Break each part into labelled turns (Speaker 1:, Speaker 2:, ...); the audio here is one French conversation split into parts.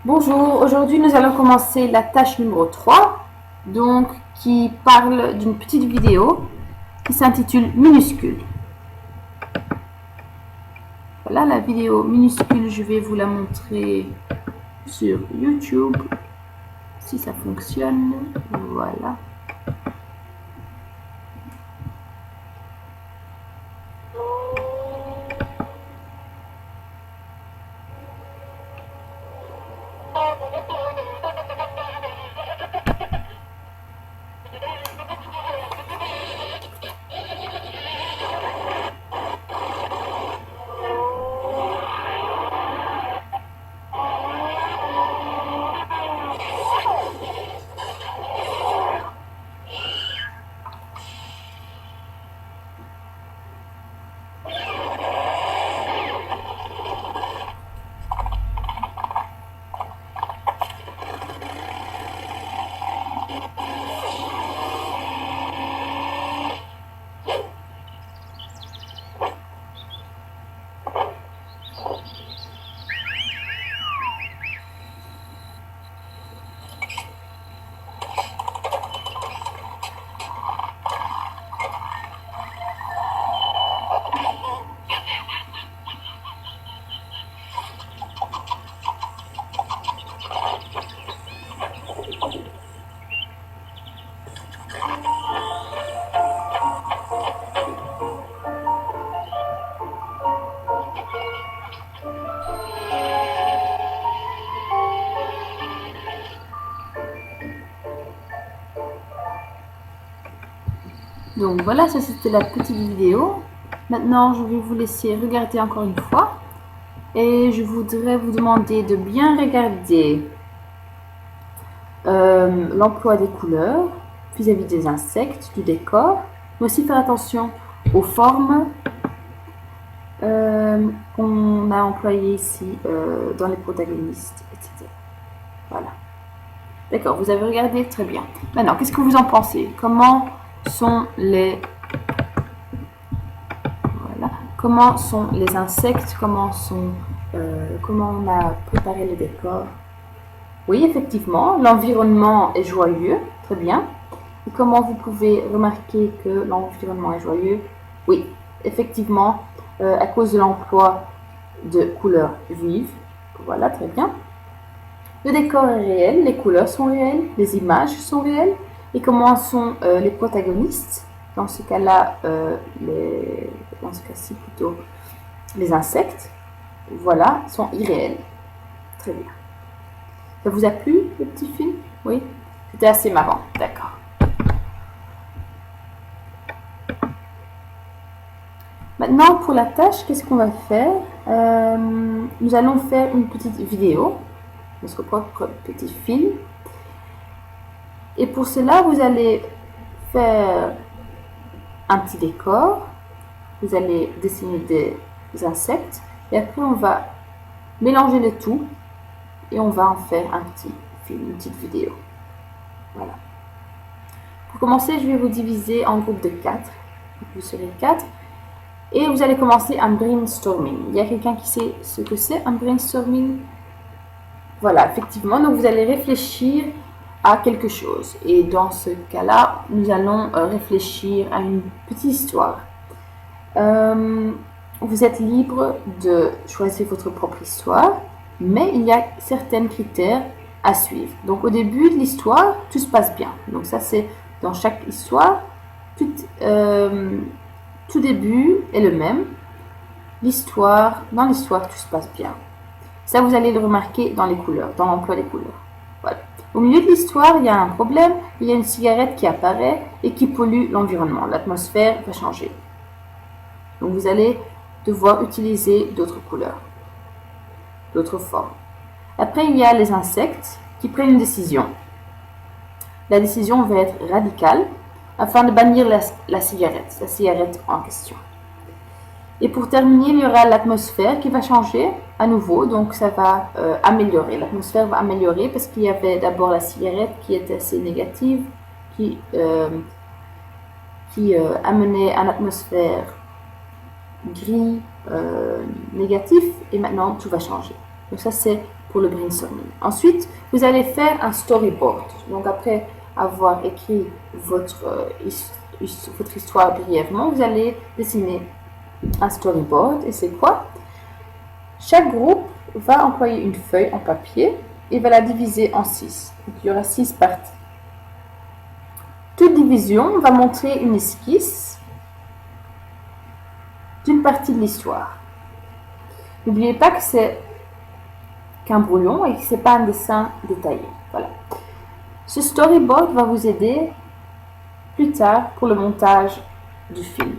Speaker 1: Bonjour, aujourd'hui nous allons commencer la tâche numéro 3, donc qui parle d'une petite vidéo qui s'intitule Minuscule. Voilà la vidéo minuscule, je vais vous la montrer sur YouTube, si ça fonctionne, voilà. Donc voilà, ça c'était la petite vidéo. Maintenant, je vais vous laisser regarder encore une fois. Et je voudrais vous demander de bien regarder l'emploi des couleurs vis-à-vis des insectes, du décor, mais aussi faire attention aux formes qu'on a employées ici dans les protagonistes, etc. Voilà. D'accord, vous avez regardé, très bien. Maintenant, qu'est-ce que vous en pensez? Comment sont les insectes? Comment on a préparé le décor? Oui, effectivement, l'environnement est joyeux, très bien. Et comment vous pouvez remarquer que l'environnement est joyeux? Oui, effectivement, à cause de l'emploi de couleurs vives. Voilà, très bien. Le décor est réel, les couleurs sont réelles, les images sont réelles. Et comment sont les protagonistes? Dans ce cas-là, dans ce cas-ci plutôt, les insectes, voilà, sont irréels. Très bien. Ça vous a plu, le petit film? Oui? C'était assez marrant, d'accord. Maintenant, pour la tâche, qu'est-ce qu'on va faire? Nous allons faire une petite vidéo, notre propre petit film. Et pour cela, vous allez faire un petit décor. Vous allez dessiner des insectes. Et après, on va mélanger le tout. Et on va en faire un petit film, une petite vidéo. Voilà. Pour commencer, je vais vous diviser en groupes de 4. Vous serez 4. Et vous allez commencer un brainstorming. Il y a quelqu'un qui sait ce que c'est un brainstorming? Voilà, effectivement. Donc vous allez réfléchir à quelque chose. Et dans ce cas-là, nous allons réfléchir à une petite histoire. Vous êtes libre de choisir votre propre histoire, mais il y a certains critères à suivre. Donc au début de l'histoire, tout se passe bien. Donc ça c'est dans chaque histoire, tout début est le même. Dans l'histoire, tout se passe bien. Ça, vous allez le remarquer dans les couleurs, dans l'emploi des couleurs. Voilà. Au milieu de l'histoire, il y a un problème. Il y a une cigarette qui apparaît et qui pollue l'environnement. L'atmosphère va changer. Donc, vous allez devoir utiliser d'autres couleurs, d'autres formes. Après, il y a les insectes qui prennent une décision. La décision va être radicale afin de bannir la cigarette en question. Et pour terminer, il y aura l'atmosphère qui va changer à nouveau, donc ça va améliorer. L'atmosphère va améliorer parce qu'il y avait d'abord la cigarette qui était assez négative, qui amenait une atmosphère gris, négatif, et maintenant tout va changer. Donc ça c'est pour le brainstorming. Ensuite, vous allez faire un storyboard. Donc après avoir écrit votre histoire brièvement, vous allez dessiner un storyboard. Et c'est quoi? Chaque groupe va employer une feuille en papier et va la diviser en 6. Donc il y aura 6 parties. Toute division va montrer une esquisse d'une partie de l'histoire. N'oubliez pas que c'est qu'un brouillon et que ce n'est pas un dessin détaillé. Voilà. Ce storyboard va vous aider plus tard pour le montage du film.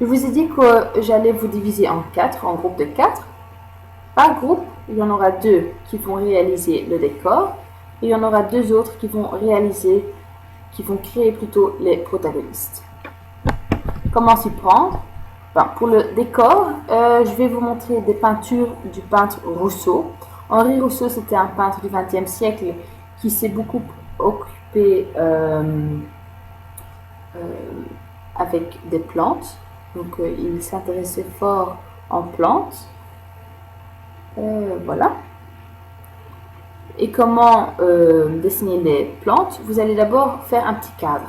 Speaker 1: Je vous ai dit que j'allais vous diviser en 4, en groupes de 4. Par groupe, il y en aura 2 qui vont réaliser le décor et il y en aura 2 autres qui vont créer plutôt les protagonistes. Comment s'y prendre? Pour le décor, je vais vous montrer des peintures du peintre Rousseau. Henri Rousseau, c'était un peintre du XXe siècle qui s'est beaucoup occupé avec des plantes. Donc, il s'intéressait fort en plantes. Voilà. Et comment dessiner les plantes? Vous allez d'abord faire un petit cadre.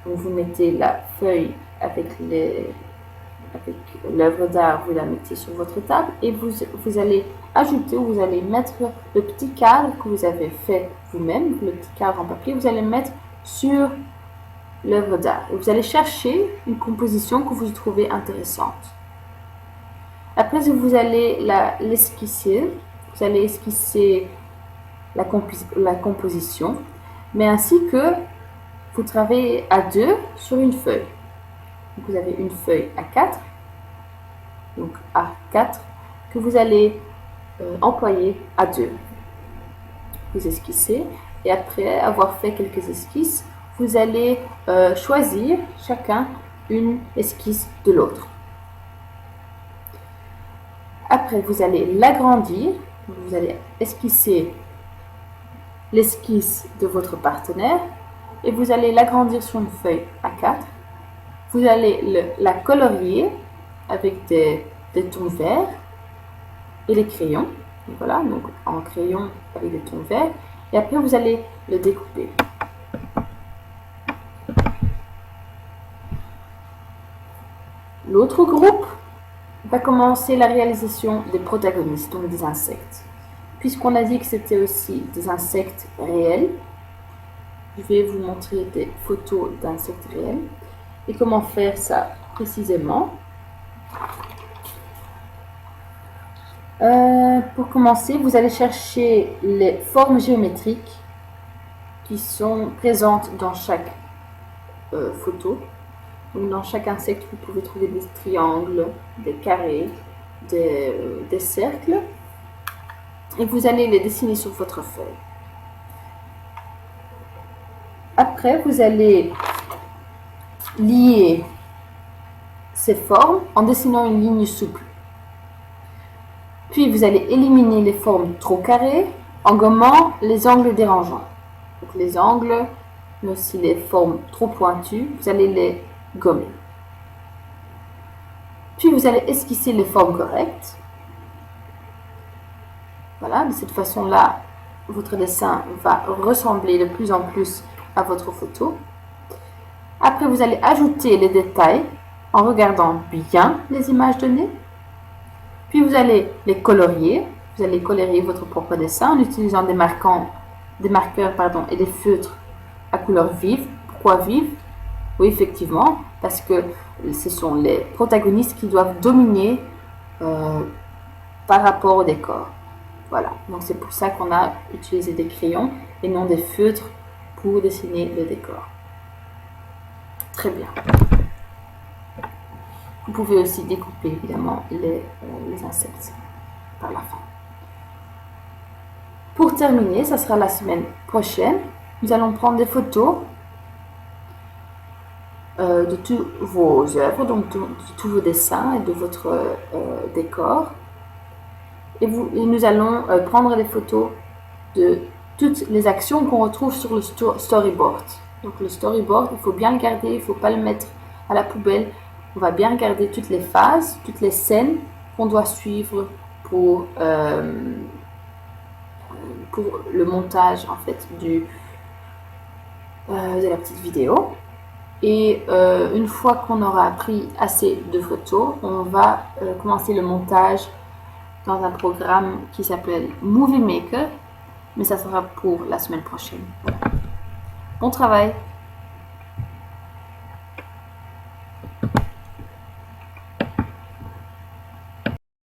Speaker 1: Donc, vous mettez la feuille avec l'œuvre d'art, vous la mettez sur votre table et vous allez ajouter ou vous allez mettre le petit cadre que vous avez fait vous-même, le petit cadre en papier, vous allez mettre sur l'œuvre d'art. Et vous allez chercher une composition que vous trouvez intéressante. Après, vous allez l'esquisser. Vous allez esquisser la composition, mais ainsi que vous travaillez à 2 sur une feuille. Donc, vous avez une feuille A4, donc A4, que vous allez employer à 2. Vous esquissez et après avoir fait quelques esquisses, vous allez choisir chacun une esquisse de l'autre. Après, vous allez l'agrandir. Vous allez esquisser l'esquisse de votre partenaire et vous allez l'agrandir sur une feuille A4. Vous allez la colorier avec des tons verts et les crayons. Et voilà, donc en crayon avec des tons verts. Et après, vous allez le découper. L'autre groupe va commencer la réalisation des protagonistes, donc des insectes. Puisqu'on a dit que c'était aussi des insectes réels, je vais vous montrer des photos d'insectes réels. Et comment faire ça précisément? Pour commencer, vous allez chercher les formes géométriques qui sont présentes dans chaque photo. Donc, dans chaque insecte, vous pouvez trouver des triangles, des carrés, des cercles. Et vous allez les dessiner sur votre feuille. Après, vous allez lier ces formes en dessinant une ligne souple. Puis, vous allez éliminer les formes trop carrées en gommant les angles dérangeants. Donc, les angles, mais aussi les formes trop pointues, vous allez les gommer. Puis, vous allez esquisser les formes correctes. Voilà, de cette façon-là, votre dessin va ressembler de plus en plus à votre photo. Après, vous allez ajouter les détails en regardant bien les images données. Puis, vous allez les colorier. Vous allez colorier votre propre dessin en utilisant des marqueurs et des feutres à couleur vive. Pourquoi vive? Oui, effectivement, parce que ce sont les protagonistes qui doivent dominer par rapport au décor. Voilà, donc c'est pour ça qu'on a utilisé des crayons et non des feutres pour dessiner le décor. Très bien. Vous pouvez aussi découper évidemment les insectes par la fin. Pour terminer, ça sera la semaine prochaine. Nous allons prendre des photos de tous vos œuvres, donc de tous vos dessins et de votre décor. Et nous allons prendre des photos de toutes les actions qu'on retrouve sur le storyboard. Donc le storyboard, il faut bien le garder, il ne faut pas le mettre à la poubelle. On va bien regarder toutes les phases, toutes les scènes qu'on doit suivre pour le montage en fait de la petite vidéo. Et une fois qu'on aura pris assez de photos, on va commencer le montage dans un programme qui s'appelle Movie Maker, mais ça sera pour la semaine prochaine. Bon travail!